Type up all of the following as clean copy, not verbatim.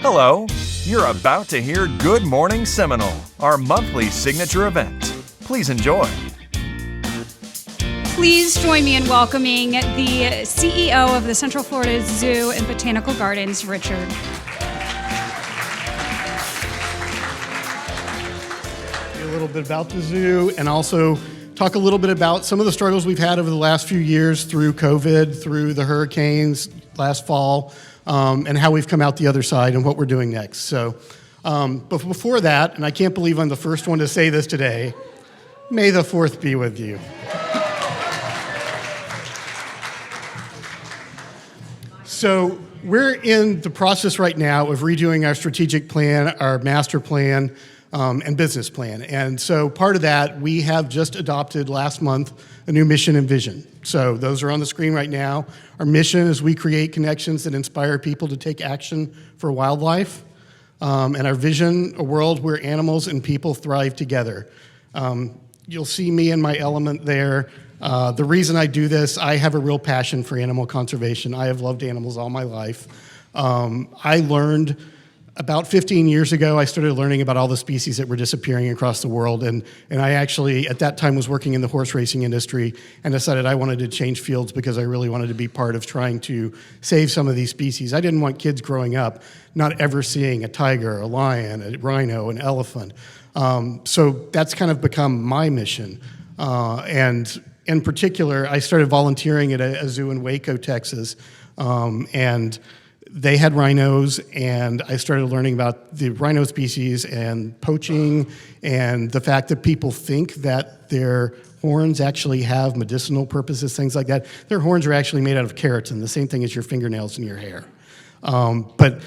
Hello, you're about to hear Good Morning Seminole, our monthly signature event. Please enjoy. Please join me in welcoming the CEO of the Central Florida Zoo and Botanical Gardens, Richard. A little bit about the zoo and also talk a little bit about some of the struggles we've had over the last few years through COVID, through the hurricanes last fall, and how we've come out the other side and what we're doing next. So, but before that, and I can't believe I'm the first one to say this today, may the 4th be with you. So we're in the process right now of redoing our strategic plan, our master plan, and business plan. And so part of that, we have just adopted last month a new mission and vision. So those are on the screen right now. Our mission is we create connections that inspire people to take action for wildlife. And our vision, a world where animals and people thrive together. You'll see me in my element there. The reason I do this, I have a real passion for animal conservation. I have loved animals all my life. I learned about 15 years ago, I started learning about all the species that were disappearing across the world, and I actually, at that time, was working in the horse racing industry and decided I wanted to change fields because I really wanted to be part of trying to save some of these species. I didn't want kids growing up not ever seeing a tiger, a lion, a rhino, an elephant. So that's kind of become my mission. And in particular, I started volunteering at a zoo in Waco, Texas, and they had rhinos, and I started learning about the rhino species and poaching and the fact that people think that their horns actually have medicinal purposes, things like that. Their horns are actually made out of keratin, the same thing as your fingernails and your hair. But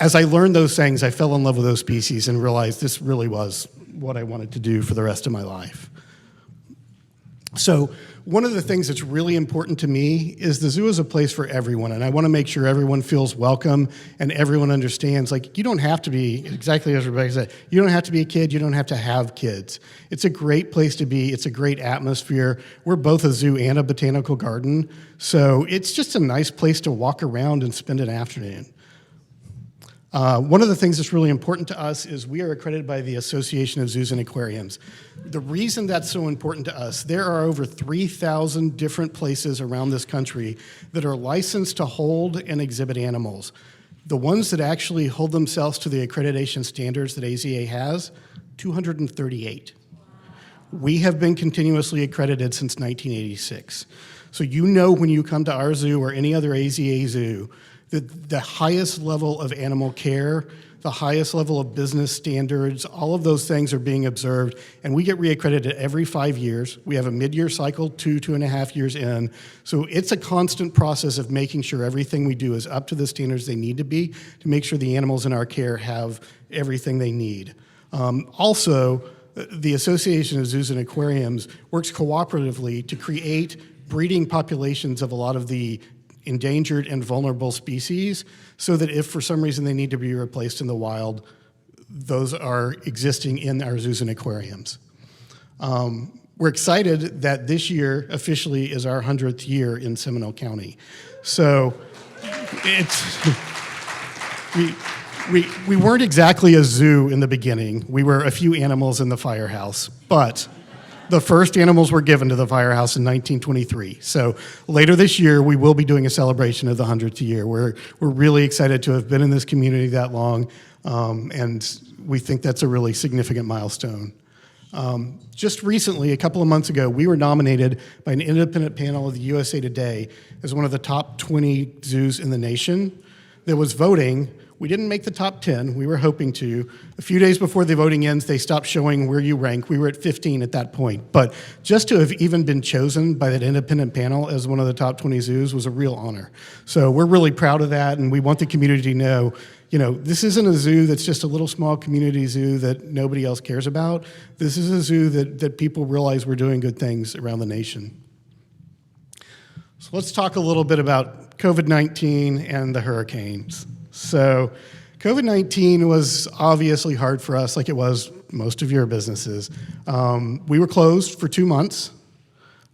as I learned those things, I fell in love with those species and realized this really was what I wanted to do for the rest of my life. So one of the things that's really important to me is the zoo is a place for everyone, and I want to make sure everyone feels welcome and everyone understands, like, you don't have to be, exactly as Rebecca said, you don't have to be a kid, you don't have to have kids. It's a great place to be, it's a great atmosphere. We're both a zoo and a botanical garden, so it's just a nice place to walk around and spend an afternoon. One of the things that's really important to us is we are accredited by the Association of Zoos and Aquariums. The reason that's so important to us, there are over 3,000 different places around this country that are licensed to hold and exhibit animals. The ones that actually hold themselves to the accreditation standards that AZA has, 238. We have been continuously accredited since 1986. So you know when you come to our zoo or any other AZA zoo, the highest level of animal care, the highest level of business standards, all of those things are being observed, and we get reaccredited every 5 years. We have a mid-year cycle, 2.5 years in. So it's a constant process of making sure everything we do is up to the standards they need to be to make sure the animals in our care have everything they need. Also, the Association of Zoos and Aquariums works cooperatively to create breeding populations of a lot of the endangered and vulnerable species, so that if for some reason they need to be replaced in the wild, those are existing in our zoos and aquariums. We're excited that this year officially is our 100th year in Seminole County. So it's, we weren't exactly a zoo in the beginning. We were a few animals in the firehouse, but the first animals were given to the firehouse in 1923. So later this year, we will be doing a celebration of the 100th year. We're really excited to have been in this community that long, and we think that's a really significant milestone. Just recently, a couple of months ago, we were nominated by an independent panel of the USA Today as one of the top 20 zoos in the nation that was voting. We didn't make the top 10, we were hoping to. A few days before the voting ends, they stopped showing where you rank. We were at 15 at that point. But just to have even been chosen by that independent panel as one of the top 20 zoos was a real honor. So we're really proud of that, and we want the community to know, this isn't a zoo that's just a little small community zoo that nobody else cares about. This is a zoo that people realize we're doing good things around the nation. So let's talk a little bit about COVID-19 and the hurricanes. So COVID-19 was obviously hard for us, like it was most of your businesses. We were closed for 2 months.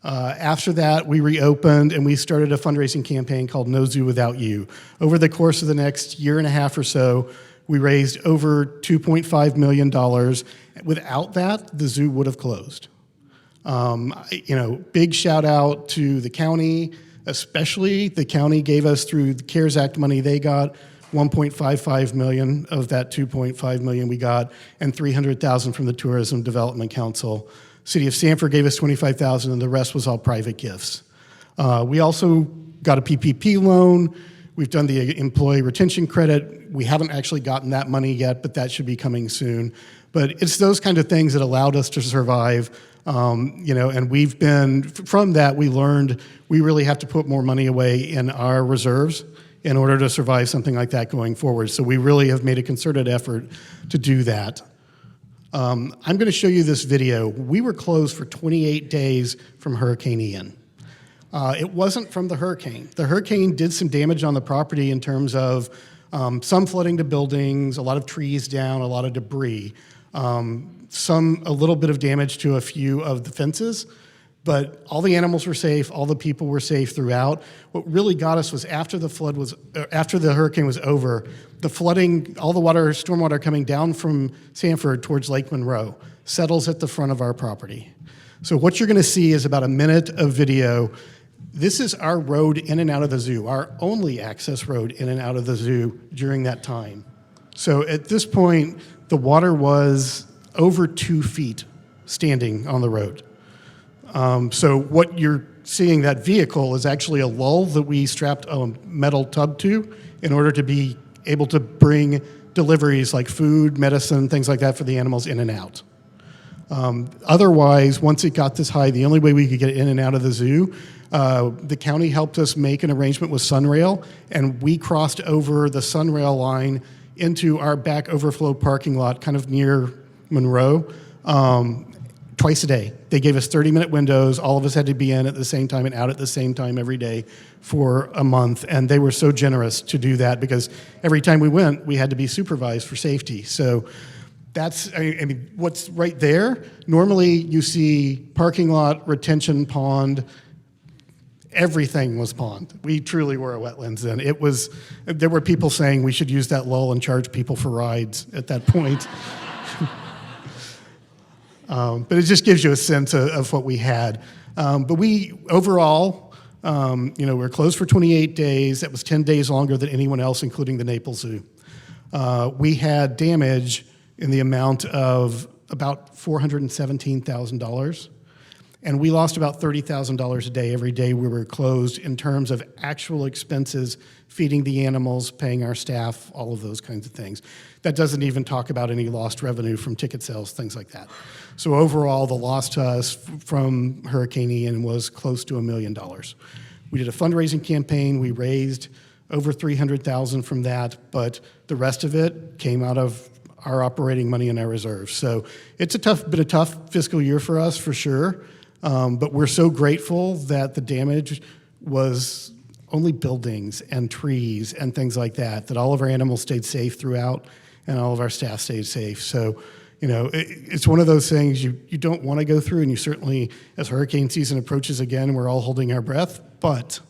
After that, we reopened and we started a fundraising campaign called No Zoo Without You. Over the course of the next year and a half or so, we raised over $2.5 million. Without that, the zoo would have closed. Big shout out to the county, especially the county gave us through the CARES Act money they got, $1.55 million of that $2.5 million we got, and $300,000 from the Tourism Development Council. City of Sanford gave us $25,000, and the rest was all private gifts. We also got a PPP loan. We've done the employee retention credit. We haven't actually gotten that money yet, but that should be coming soon. But it's those kind of things that allowed us to survive. And we've been, from that, we learned we really have to put more money away in our reserves in order to survive something like that going forward. So we really have made a concerted effort to do that. I'm going to show you this video. We were closed for 28 days from Hurricane Ian. It wasn't from the hurricane. The hurricane did some damage on the property in terms of some flooding to buildings, a lot of trees down, a lot of debris, a little bit of damage to a few of the fences, but all the animals were safe, all the people were safe throughout. What really got us was after the hurricane was over, the flooding, all the stormwater coming down from Sanford towards Lake Monroe settles at the front of our property. So what you're going to see is about a minute of video. This is our road in and out of the zoo, our only access road in and out of the zoo during that time. So at this point, the water was over 2 feet standing on the road. So what you're seeing, that vehicle, is actually a lull that we strapped a metal tub to in order to be able to bring deliveries like food, medicine, things like that for the animals in and out. Otherwise, once it got this high, the only way we could get in and out of the zoo, the county helped us make an arrangement with Sunrail, and we crossed over the Sunrail line into our back overflow parking lot kind of near Monroe twice a day. They gave us 30-minute windows. All of us had to be in at the same time and out at the same time every day for a month, and they were so generous to do that because every time we went, we had to be supervised for safety. So that's, what's right there, normally you see parking lot, retention pond, everything was pond. We truly were a wetlands then. There were people saying we should use that lull and charge people for rides at that point. But it just gives you a sense of what we had. But we, overall, we're closed for 28 days. That was 10 days longer than anyone else, including the Naples Zoo. We had damage in the amount of about $417,000. And we lost about $30,000 a day every day we were closed in terms of actual expenses, feeding the animals, paying our staff, all of those kinds of things. That doesn't even talk about any lost revenue from ticket sales, things like that. So overall, the loss to us from Hurricane Ian was close to $1 million. We did a fundraising campaign. We raised over $300,000 from that, but the rest of it came out of our operating money in our reserves. So it's been a tough fiscal year for us, for sure. But we're so grateful that the damage was only buildings and trees and things like that, that all of our animals stayed safe throughout and all of our staff stayed safe. So, it's one of those things you don't want to go through, and you certainly, as hurricane season approaches again, we're all holding our breath. But,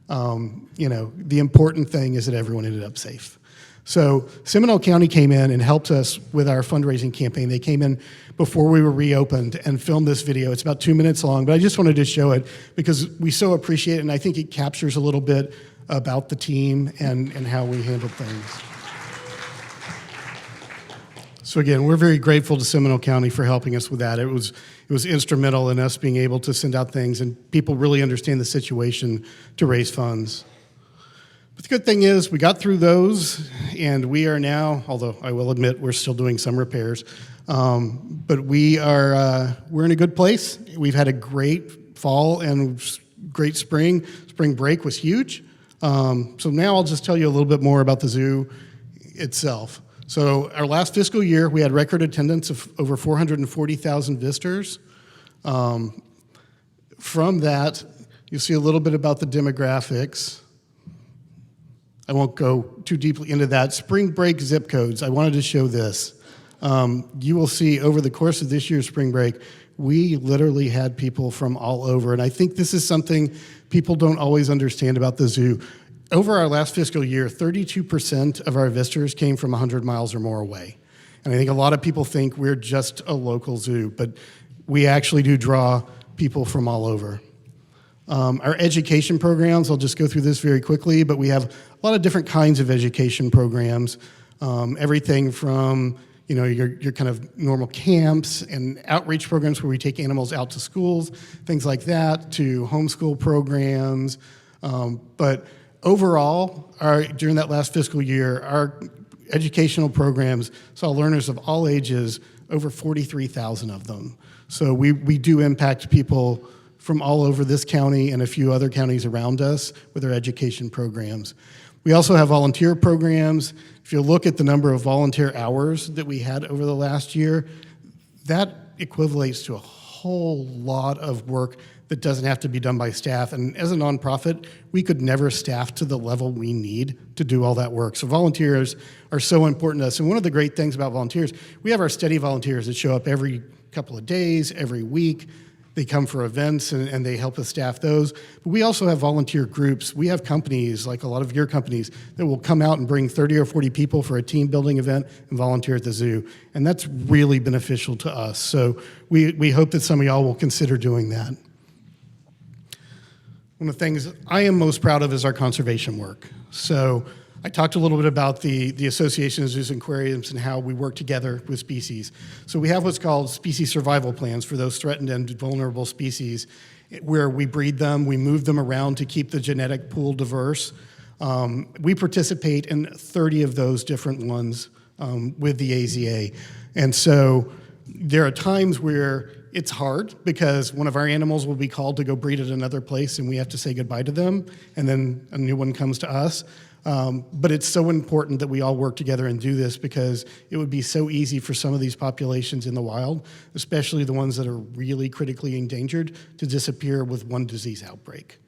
the important thing is that everyone ended up safe. So Seminole County came in and helped us with our fundraising campaign. They came in before we were reopened and filmed this video. It's about 2 minutes long, but I just wanted to show it because we so appreciate it, and I think it captures a little bit about the team and how we handled things. So again, we're very grateful to Seminole County for helping us with that. It was instrumental in us being able to send out things, and people really understand the situation to raise funds. But the good thing is we got through those, and we are now, although I will admit we're still doing some repairs, but we're in a good place. We've had a great fall and great spring. Spring break was huge. So now I'll just tell you a little bit more about the zoo itself. So our last fiscal year, we had record attendance of over 440,000 visitors. From that, you'll see a little bit about the demographics. I won't go too deeply into that. Spring break zip codes, I wanted to show this. you will see over the course of this year's spring break, we literally had people from all over. And I think this is something people don't always understand about the zoo. Over our last fiscal year, 32% of our visitors came from 100 miles or more away. And I think a lot of people think we're just a local zoo, but we actually do draw people from all over. Our education programs, I'll just go through this very quickly, but we have a lot of different kinds of education programs. Everything from your kind of normal camps and outreach programs where we take animals out to schools, things like that, to homeschool programs. But overall, during that last fiscal year, our educational programs saw learners of all ages, over 43,000 of them. So we do impact people from all over this county and a few other counties around us with our education programs. We also have volunteer programs. If you look at the number of volunteer hours that we had over the last year, that equivalates to a whole lot of work that doesn't have to be done by staff. And as a nonprofit, we could never staff to the level we need to do all that work. So volunteers are so important to us. And one of the great things about volunteers, we have our steady volunteers that show up every couple of days, every week. They come for events and they help us staff those. But we also have volunteer groups. We have companies, like a lot of your companies, that will come out and bring 30 or 40 people for a team building event and volunteer at the zoo. And that's really beneficial to us. So we hope that some of y'all will consider doing that. One of the things I am most proud of is our conservation work. So I talked a little bit about the Association of Zoos and Aquariums and how we work together with species. So we have what's called species survival plans for those threatened and vulnerable species, where we breed them, we move them around to keep the genetic pool diverse. We participate in 30 of those different ones with the AZA. And so there are times where it's hard because one of our animals will be called to go breed at another place and we have to say goodbye to them, and then a new one comes to us. But it's so important that we all work together and do this, because it would be so easy for some of these populations in the wild, especially the ones that are really critically endangered, to disappear with one disease outbreak.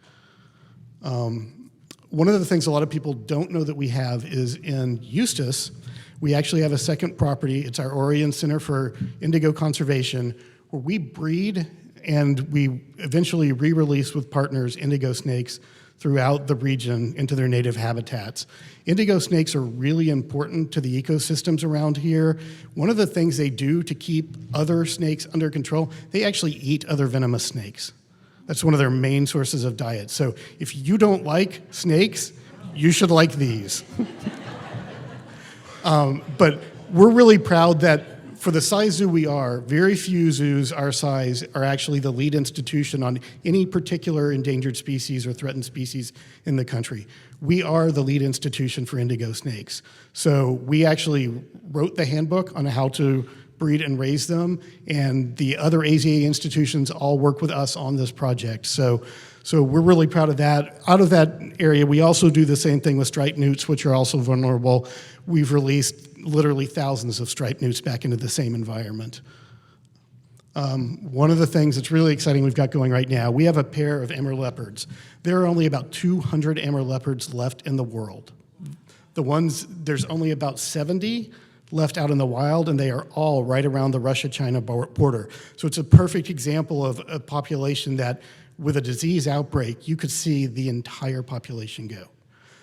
One of the things a lot of people don't know that we have is in Eustis, we actually have a second property. It's our Orion Center for Indigo Conservation, where we breed and we eventually re-release with partners indigo snakes throughout the region into their native habitats. Indigo snakes are really important to the ecosystems around here. One of the things they do to keep other snakes under control, they actually eat other venomous snakes. That's one of their main sources of diet. So if you don't like snakes, you should like these. But we're really proud that for the size zoo we are, very few zoos our size are actually the lead institution on any particular endangered species or threatened species in the country. We are the lead institution for indigo snakes. So we actually wrote the handbook on how to breed and raise them, and the other AZA institutions all work with us on this project. So we're really proud of that. Out of that area, we also do the same thing with striped newts, which are also vulnerable. We've released literally thousands of striped newts back into the same environment. One of the things that's really exciting we've got going right now, we have a pair of Amur leopards. There are only about 200 Amur leopards left in the world. There's only about 70 left out in the wild, and they are all right around the Russia-China border. So it's a perfect example of a population that, with a disease outbreak, you could see the entire population go.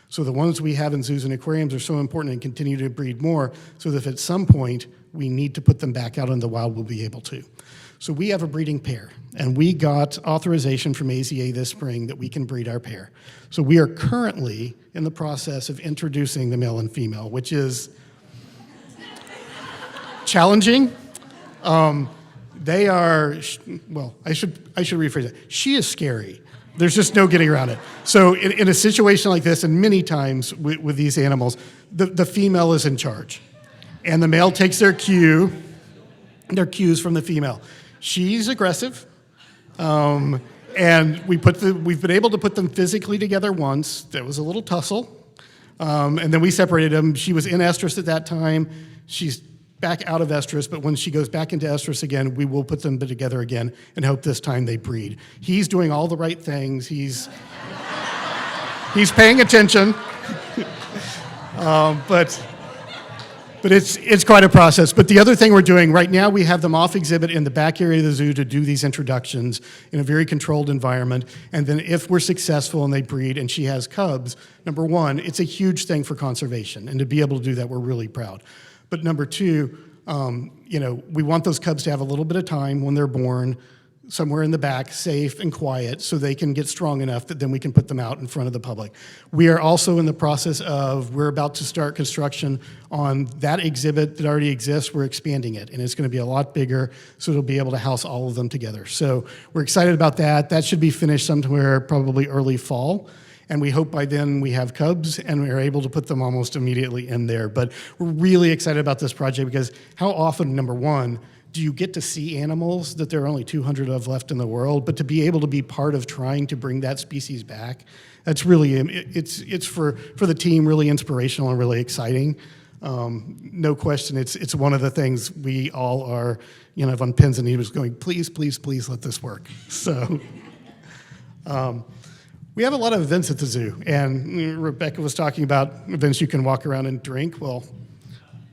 So the ones we have in zoos and aquariums are so important and continue to breed more, so that if at some point we need to put them back out in the wild, we'll be able to. So we have a breeding pair, and we got authorization from AZA this spring that we can breed our pair. So we are currently in the process of introducing the male and female, which is challenging. They are, well, I should rephrase it. She is scary. There's just no getting around it. So in a situation like this, and many times with these animals, the female is in charge. And the male takes their cues from the female. She's aggressive. And we've been able to put them physically together once. There was a little tussle. And then we separated them. She was in estrus at that time. She's back out of estrus, but when she goes back into estrus again, we will put them together again and hope this time they breed. He's doing all the right things. He's paying attention. But But it's quite a process. But the other thing we're doing right now, we have them off exhibit in the back area of the zoo to do these introductions in a very controlled environment. And then if we're successful and they breed and she has cubs, number one, it's a huge thing for conservation. And to be able to do that, we're really proud. But number two, we want those cubs to have a little bit of time when they're born, somewhere in the back, safe and quiet, so they can get strong enough that then we can put them out in front of the public. We are also in the process we're about to start construction on that exhibit that already exists. We're expanding it, and it's going to be a lot bigger, so it'll be able to house all of them together. So we're excited about that. That should be finished somewhere probably early fall. And we hope by then we have cubs and we're able to put them almost immediately in there. But we're really excited about this project because how often, number one, do you get to see animals that there are only 200 of left in the world, but to be able to be part of trying to bring that species back, that's really, it's for the team really inspirational and really exciting. No question, it's one of the things we all are, on pins and needles going, please, please, please let this work. So, we have a lot of events at the zoo, and Rebecca was talking about events you can walk around and drink. Well,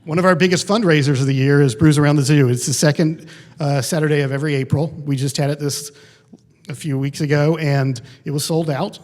one of our biggest fundraisers of the year is Brews Around the Zoo. It's the second Saturday of every April. We just had it a few weeks ago, and it was sold out.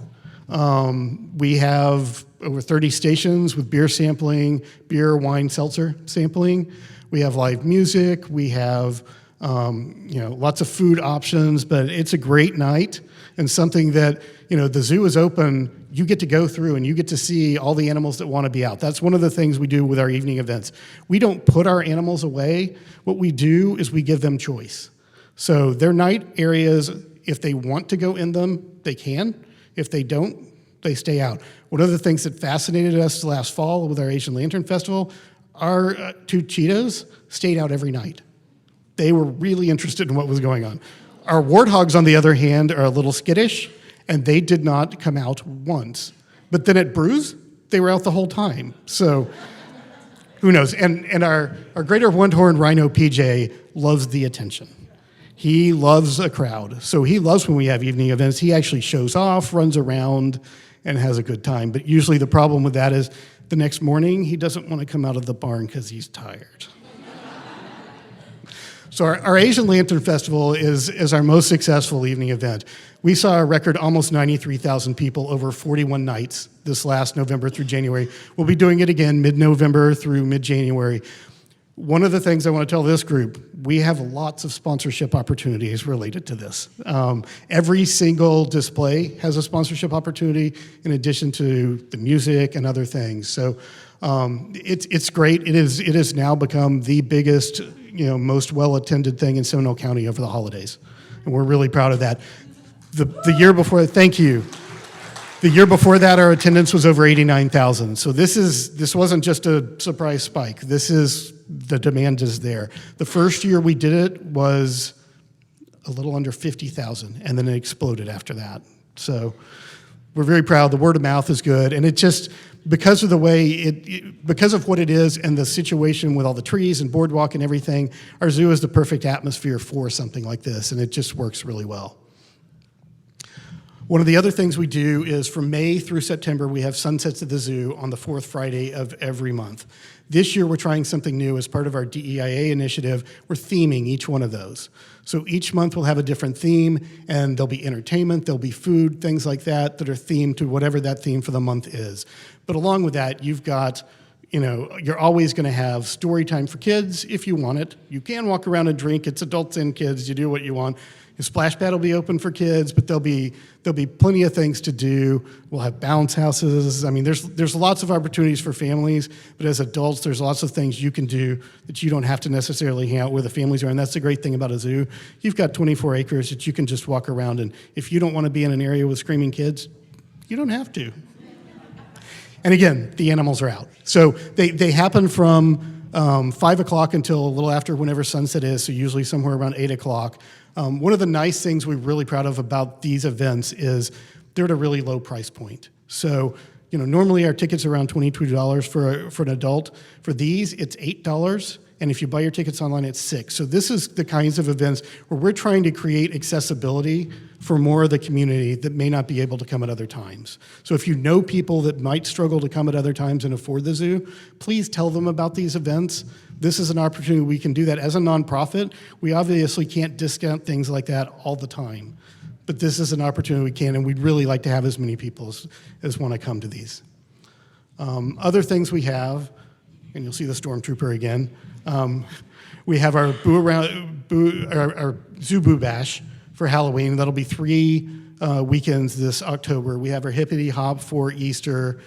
We have over 30 stations with beer sampling, beer, wine, seltzer sampling. We have live music. We have lots of food options, but it's a great night and something that, the zoo is open. You get to go through and you get to see all the animals that want to be out. That's one of the things we do with our evening events. We don't put our animals away. What we do is we give them choice. So their night areas, if they want to go in them, they can. If they don't, they stay out. One of the things that fascinated us last fall with our Asian Lantern Festival, our two cheetahs stayed out every night. They were really interested in what was going on. Our warthogs, on the other hand, are a little skittish, and they did not come out once. But then at Brews, they were out the whole time. So who knows? And our greater one-horned rhino, PJ, loves the attention. He loves a crowd. So he loves when we have evening events. He actually shows off, runs around, and has a good time. But usually the problem with that is the next morning, he doesn't want to come out of the barn because he's tired. So our Asian Lantern Festival is our most successful evening event. We saw a record almost 93,000 people over 41 nights this last November through January. We'll be doing it again mid-November through mid-January. One of the things I want to tell this group, we have lots of sponsorship opportunities related to this. Every single display has a sponsorship opportunity in addition to the music and other things. So it's great. It has now become the biggest, most well-attended thing in Seminole County over the holidays. And we're really proud of that. The year before, thank you. The year before that, our attendance was over 89,000. So this wasn't just a surprise spike. The demand is there. The first year we did it was a little under 50,000, and then it exploded after that. So we're very proud. The word of mouth is good, and it just, because of the way because of what it is and the situation with all the trees and boardwalk and everything, our zoo is the perfect atmosphere for something like this, and it just works really well. One of the other things we do is from May through September, we have Sunsets at the Zoo on the fourth Friday of every month. This year, we're trying something new as part of our DEIA initiative. We're theming each one of those. So each month we'll have a different theme, and there'll be entertainment, there'll be food, things like that are themed to whatever that theme for the month is. But along with that, you've got, you're always going to have story time for kids if you want it. You can walk around and drink. It's adults and kids. You do what you want. The splash pad will be open for kids, but there'll be plenty of things to do. We'll have bounce houses. I mean, there's lots of opportunities for families, but as adults, there's lots of things you can do that you don't have to necessarily hang out where the families are, and that's the great thing about a zoo. You've got 24 acres that you can just walk around, and if you don't want to be in an area with screaming kids, you don't have to. And again, the animals are out. So they happen from 5 o'clock until a little after whenever sunset is, so usually somewhere around 8 o'clock. One of the nice things we're really proud of about these events is they're at a really low price point. So, normally our tickets are around $22 for an adult. For these, it's $8, and if you buy your tickets online, it's 6. So this is the kinds of events where we're trying to create accessibility for more of the community that may not be able to come at other times. So if you know people that might struggle to come at other times and afford the zoo, please tell them about these events. This is an opportunity we can do that. As a nonprofit, we obviously can't discount things like that all the time. But this is an opportunity we can, and we'd really like to have as many people as want to come to these. Other things we have, and you'll see the Stormtrooper again, we have our our Zoo Boo Bash for Halloween. That'll be 3 weekends this October. We have our Hippity Hop for Easter.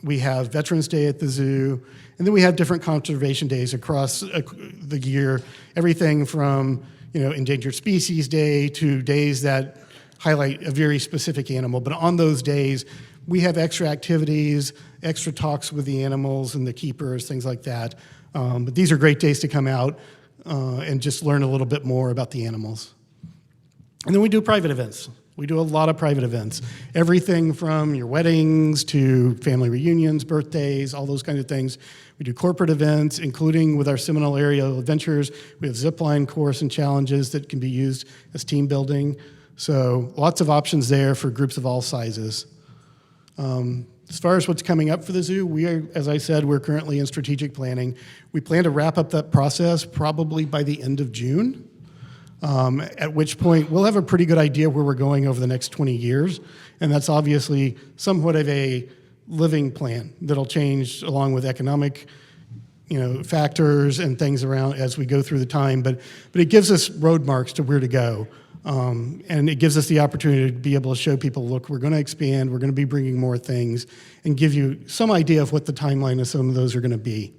We have Veterans Day at the zoo. And then we have different conservation days across the year. Everything from Endangered Species Day to days that highlight a very specific animal. But on those days, we have extra activities, extra talks with the animals and the keepers, things like that. But these are great days to come out and just learn a little bit more about the animals. And then we do private events. We do a lot of private events. Everything from your weddings to family reunions, birthdays, all those kinds of things. We do corporate events, including with our Seminole Area Adventures. We have zipline course and challenges that can be used as team building. So lots of options there for groups of all sizes. As far as what's coming up for the zoo, as I said, we're currently in strategic planning. We plan to wrap up that process probably by the end of June. At which point we'll have a pretty good idea where we're going over the next 20 years. And that's obviously somewhat of a living plan that'll change along with economic factors and things around as we go through the time. But it gives us road marks to where to go. And it gives us the opportunity to be able to show people, look, we're going to expand, we're going to be bringing more things, and give you some idea of what the timeline of some of those are going to be.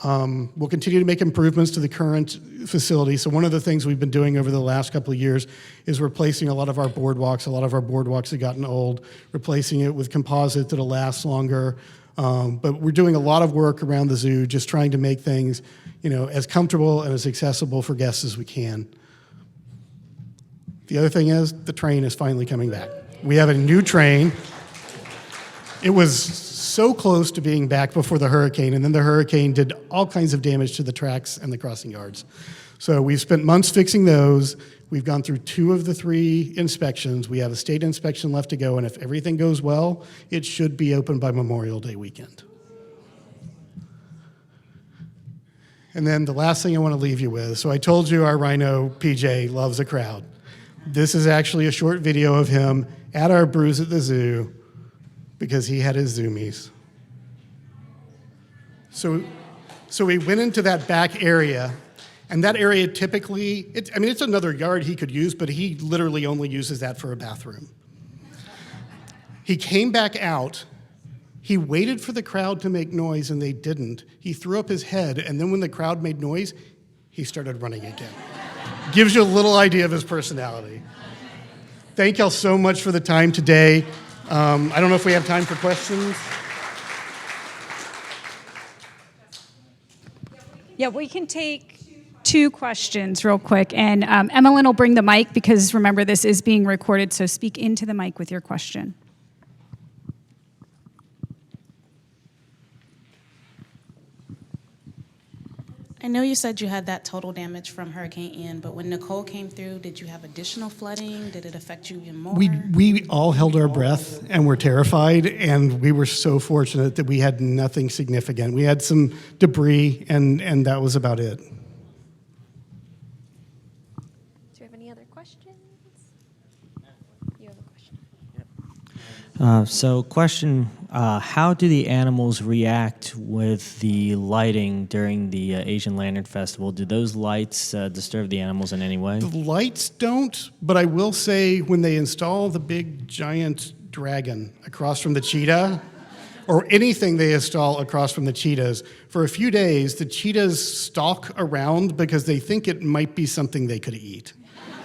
We'll continue to make improvements to the current facility. So one of the things we've been doing over the last couple of years is replacing a lot of our boardwalks. A lot of our boardwalks have gotten old, replacing it with composite that'll last longer. But we're doing a lot of work around the zoo, just trying to make things, as comfortable and as accessible for guests as we can. The other thing is the train is finally coming back. We have a new train. It was so close to being back before the hurricane, and then the hurricane did all kinds of damage to the tracks and the crossing yards. So we've spent months fixing those. We've gone through 2 of the 3 inspections. We have a state inspection left to go, and if everything goes well, it should be open by Memorial Day weekend. And then the last thing I want to leave you with, so I told you our rhino, PJ, loves a crowd. This is actually a short video of him at our brews at the zoo because he had his zoomies. So we went into that back area, and that area typically, it's another yard he could use, but he literally only uses that for a bathroom. He came back out, he waited for the crowd to make noise, and they didn't. He threw up his head, and then when the crowd made noise, he started running again. Gives you a little idea of his personality. Thank y'all so much for the time today. I don't know if we have time for questions. Yeah, we can take 2 questions real quick. And Emmeline will bring the mic because remember, this is being recorded, so speak into the mic with your question. I know you said you had that total damage from Hurricane Ian, but when Nicole came through, did you have additional flooding? Did it affect you even more? We all held our breath and were terrified, and we were so fortunate that we had nothing significant. We had some debris, and that was about it. Do you have any other questions? You have a question. Question, how do the animals react with the lighting during the Asian Lantern Festival? Do those lights disturb the animals in any way? The lights don't, but I will say when they install the big giant dragon across from the cheetah, or anything they install across from the cheetahs, for a few days the cheetahs stalk around because they think it might be something they could eat.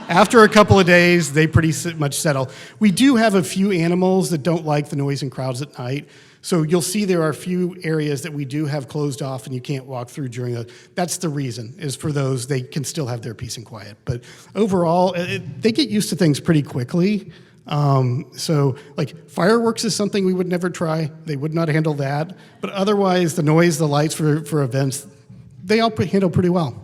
After a couple of days, they pretty much settle. We do have a few animals that don't like the noise and crowds at night. So you'll see there are a few areas that we do have closed off and you can't walk through during those. That's the reason, is for those, they can still have their peace and quiet. But overall, they get used to things pretty quickly. So like fireworks is something we would never try. They would not handle that. But otherwise, the noise, the lights for events, they all handle pretty well.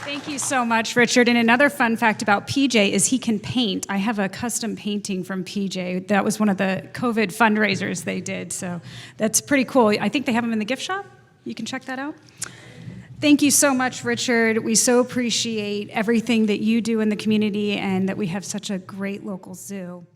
Thank you so much, Richard. And another fun fact about PJ is he can paint. I have a custom painting from PJ. That was one of the COVID fundraisers they did, so that's pretty cool. I think they have them in the gift shop. You can check that out. Thank you so much, Richard. We so appreciate everything that you do in the community and that we have such a great local zoo.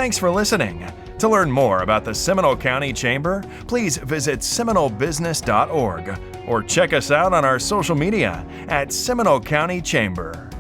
Thanks for listening. To learn more about the Seminole County Chamber, please visit seminolebusiness.org or check us out on our social media at Seminole County Chamber.